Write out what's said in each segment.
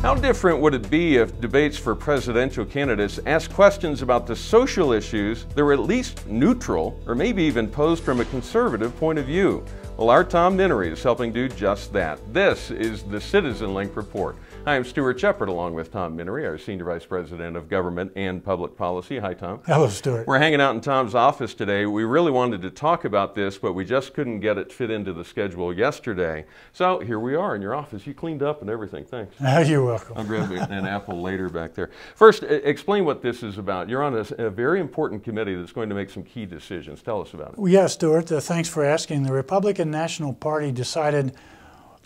How different would it be if debates for presidential candidates asked questions about the social issues that were at least neutral or maybe even posed from a conservative point of view? Well, our Tom Minnery is helping do just that. This is the CitizenLink Report. Hi, I'm Stuart Shepard along with Tom Minnery, our Senior Vice President of Government and Public Policy. Hi, Tom. Hello, Stuart. We're hanging out in Tom's office today. We really wanted to talk about this, but we just couldn't get it fit into the schedule yesterday. So here we are in your office. You cleaned up and everything. Thanks. You're welcome. I'll grab an apple later back there. First, explain what this is about. You're on a very important committee that's going to make some key decisions. Tell us about it. Well, yeah, Stuart, thanks for asking. The Republican National Party decided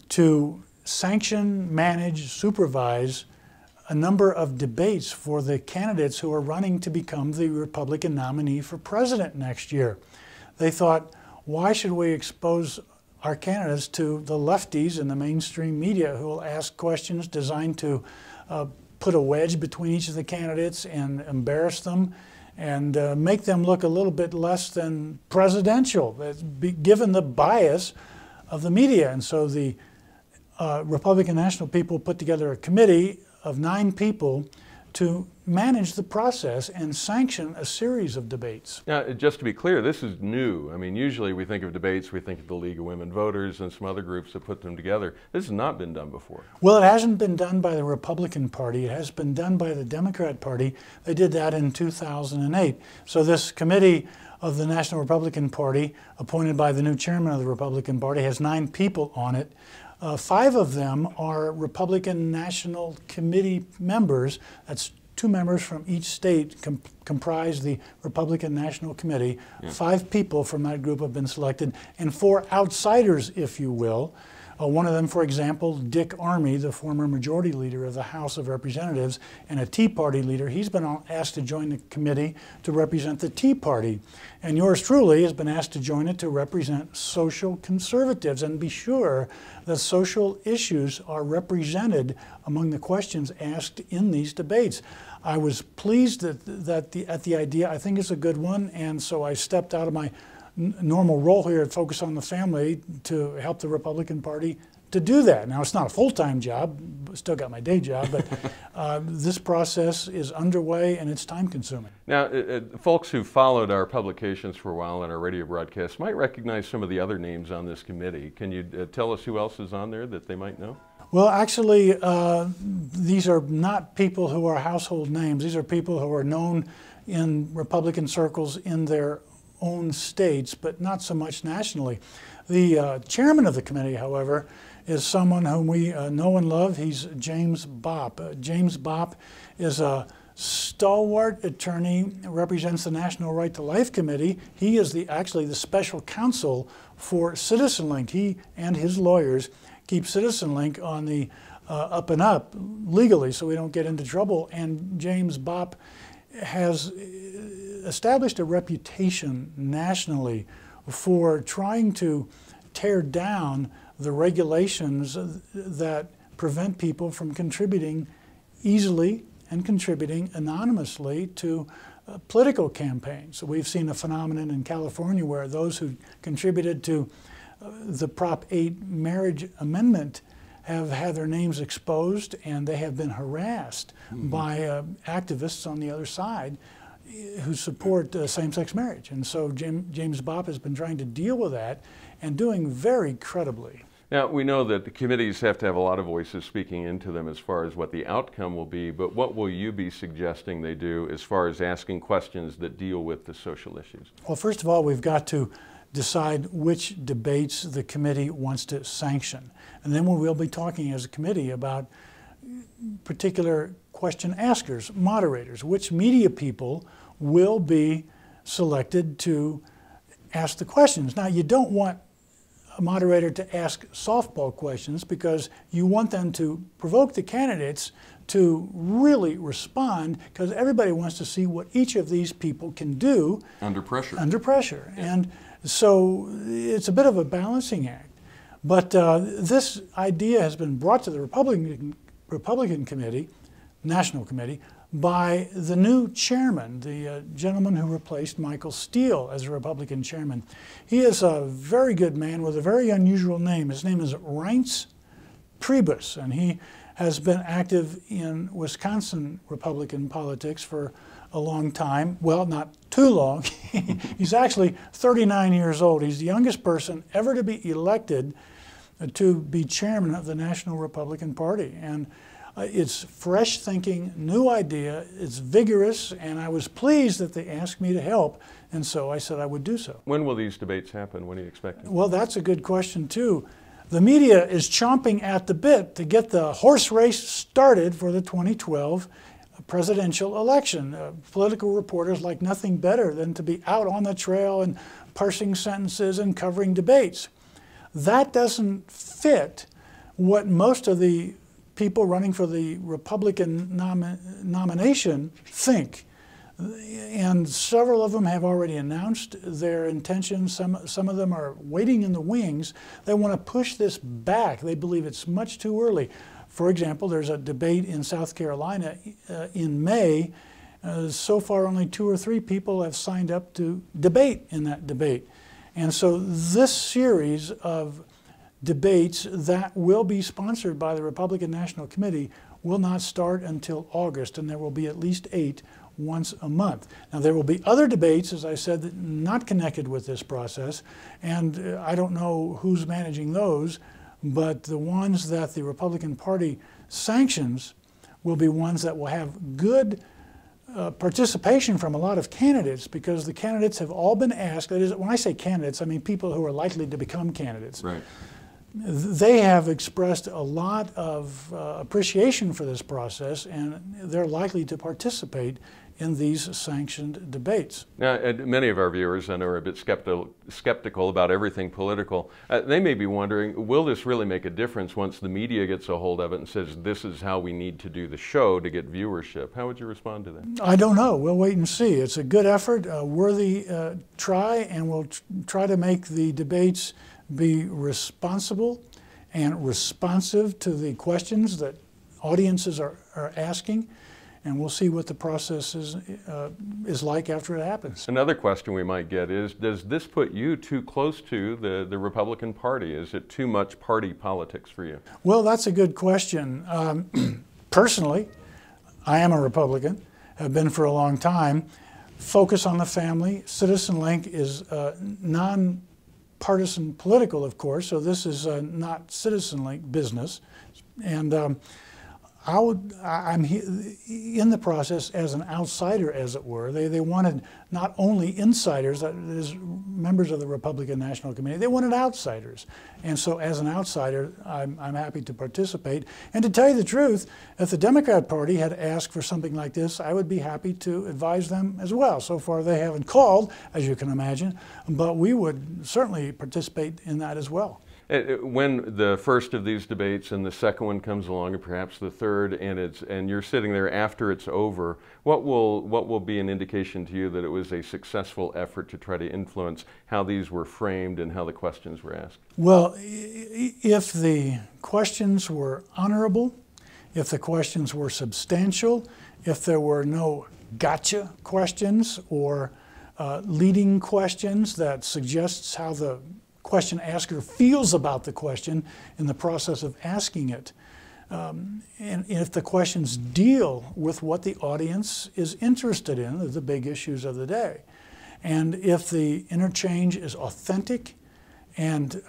to sanction, manage, supervise a number of debates for the candidates who are running to become the Republican nominee for president next year. They thought, why should we expose our candidates to the lefties in the mainstream media who will ask questions designed to put a wedge between each of the candidates and embarrass them and make them look a little bit less than presidential, given the bias of the media. And so the Republican National people put together a committee of 9 people to manage the process and sanction a series of debates. Now, just to be clear, this is new. I mean, usually we think of debates, we think of the League of Women Voters and some other groups that put them together. This has not been done before. Well, it hasn't been done by the Republican Party. It has been done by the Democrat Party. They did that in 2008. So this committee of the National Republican Party, appointed by the new chairman of the Republican Party, has 9 people on it. 5 of them are Republican National Committee members. That's 2 members from each state comprise the Republican National Committee. Yeah. 5 people from that group have been selected, and 4 outsiders, if you will. One of them, for example, Dick Armey, the former majority leader of the House of Representatives and a Tea Party leader. He's been asked to join the committee to represent the Tea Party. And yours truly has been asked to join it to represent social conservatives and be sure that social issues are represented among the questions asked in these debates. I was pleased at the idea. I think it's a good one, and so I stepped out of my normal role here at Focus on the Family to help the Republican Party to do that. Now, it's not a full-time job, still got my day job, but this process is underway and it's time-consuming. Now, folks who followed our publications for a while and our radio broadcasts might recognize some of the other names on this committee. Can you tell us who else is on there that they might know? Well, actually, these are not people who are household names. These are people who are known in Republican circles in their own states, but not so much nationally. The chairman of the committee, however, is someone whom we know and love. He's James Bopp. James Bopp is a stalwart attorney, represents the National Right to Life Committee. He is actually the special counsel for CitizenLink. He and his lawyers keep CitizenLink on the up and up legally so we don't get into trouble. And James Bopp has established a reputation nationally for trying to tear down the regulations that prevent people from contributing easily and contributing anonymously to political campaigns. So we've seen a phenomenon in California where those who contributed to the Prop 8 marriage amendment have had their names exposed, and they have been harassed by activists on the other side who support same-sex marriage. And so James Bopp has been trying to deal with that and doing very credibly. Now, we know that the committees have to have a lot of voices speaking into them as far as what the outcome will be, but what will you be suggesting they do as far as asking questions that deal with the social issues? Well, first of all, we've got to decide which debates the committee wants to sanction. And then we will be talking as a committee about particular question askers, moderators, which media people will be selected to ask the questions. Now, you don't want a moderator to ask softball questions because you want them to provoke the candidates to really respond, because everybody wants to see what each of these people can do under pressure. Under pressure. Yeah. And so it's a bit of a balancing act. But this idea has been brought to the Republican Committee, National Committee, by the new chairman, the gentleman who replaced Michael Steele as a Republican chairman. He is a very good man with a very unusual name. His name is Reince Priebus, and he has been active in Wisconsin Republican politics for a long time. Well, not too long. He's actually 39 years old. He's the youngest person ever to be elected to be chairman of the National Republican Party. And it's fresh thinking, new idea, it's vigorous, and I was pleased that they asked me to help, and so I said I would do so. When will these debates happen? When do you expect them? Well, that's a good question, too. The media is chomping at the bit to get the horse race started for the 2012 presidential election. Political reporters like nothing better than to be out on the trail and parsing sentences and covering debates. That doesn't fit what most of the people running for the Republican nomination think. And several of them have already announced their intentions. Some of them are waiting in the wings. They want to push this back. They believe it's much too early. For example, there's a debate in South Carolina in May. So far, only 2 or 3 people have signed up to debate in that debate. And so this series of debates that will be sponsored by the Republican National Committee will not start until August, and there will be at least 8 once a month. Now, there will be other debates, as I said, that not connected with this process, and I don't know who's managing those, but the ones that the Republican Party sanctions will be ones that will have good participation from a lot of candidates, because the candidates have all been asked, that is, when I say candidates, I mean people who are likely to become candidates. Right. They have expressed a lot of appreciation for this process, and they're likely to participate in these sanctioned debates. Now, many of our viewers, I know, are a bit skeptical about everything political. They may be wondering, will this really make a difference once the media gets a hold of it and says, this is how we need to do the show to get viewership? How would you respond to that? I don't know. We'll wait and see. It's a good effort, a worthy try, and we'll try to make the debates be responsible and responsive to the questions that audiences are asking. And we'll see what the process is like after it happens. Another question we might get is, does this put you too close to the Republican Party? Is it too much party politics for you? Well, that's a good question. Personally, I am a Republican, have been for a long time. Focus on the family. CitizenLink is non-partisan political, of course, so this is not CitizenLink business. And I'm in the process as an outsider, as it were. They wanted not only insiders, that is, members of the Republican National Committee, they wanted outsiders. And so as an outsider, I'm happy to participate. And to tell you the truth, if the Democrat Party had asked for something like this, I would be happy to advise them as well. So far they haven't called, as you can imagine, but we would certainly participate in that as well. When the first of these debates and the second one comes along, and perhaps the third, and you're sitting there after it's over, what will be an indication to you that it was a successful effort to try to influence how these were framed and how the questions were asked? Well, if the questions were honorable, if the questions were substantial, if there were no gotcha questions or leading questions that suggests how the question asker feels about the question in the process of asking it. And if the questions deal with what the audience is interested in, the big issues of the day. And if the interchange is authentic and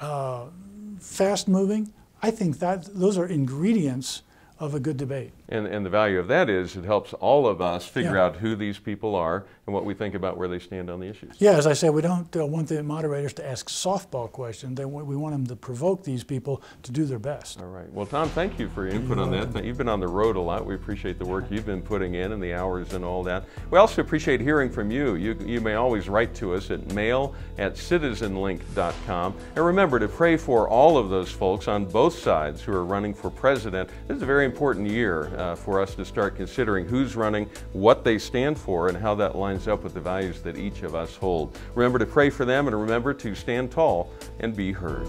fast-moving, I think that those are ingredients of a good debate. And the value of that is it helps all of us figure out who these people are and what we think about where they stand on the issues. Yeah, as I said, we don't want the moderators to ask softball questions. We want them to provoke these people to do their best. All right. Well, Tom, thank you for your input on that. You've been on the road a lot. We appreciate the work you've been putting in and the hours and all that. We also appreciate hearing from you. You may always write to us at mail@citizenlink.com. And remember to pray for all of those folks on both sides who are running for president. This is a very important year for us to start considering who's running, what they stand for, and how that lines up with the values that each of us hold. Remember to pray for them, and remember to stand tall and be heard.